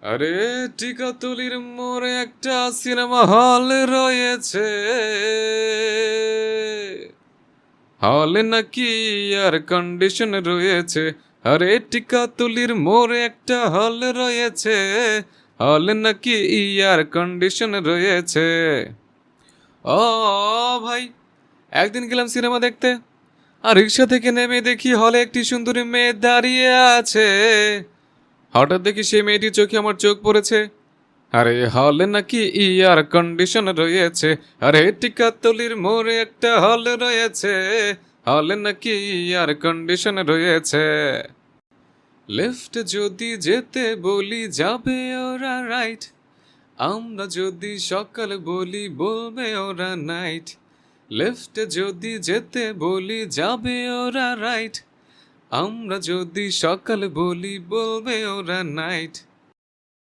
আরে টিকাতুলির মোড়ে একটা সিনেমা হল রয়েছে। হলে নাকি এয়ার কন্ডিশন রয়েছে। আরে টিকাতুলির মোড়ে একটা হল রয়েছে। হলে নাকি এয়ার কন্ডিশন রয়েছে। ও ভাই, একদিন গেলাম সিনেমা দেখতে, আর রিক্সা থেকে নেমে দেখি হলে একটি সুন্দরী মেয়ে দাঁড়িয়ে আছে। হঠাৎ দেখি সেই মেয়েটির চোখে আমার চোখ পড়েছে। আরে হলে নাকি এয়ার কন্ডিশন রয়েছে। আরে টিকাতলির মোড়ে একটা হল রয়েছে। হলে নাকি এয়ার কন্ডিশন রয়েছে। লেফট যদি যেতে বলি যাবে ওরা রাইট। আমরা যদি সকাল বলি বলবে ওরা নাইট। লেফট যদি যেতে বলি যাবে ওরা রাইট। আমরা যদি সকাল বলি বলবে ওরা নাইট।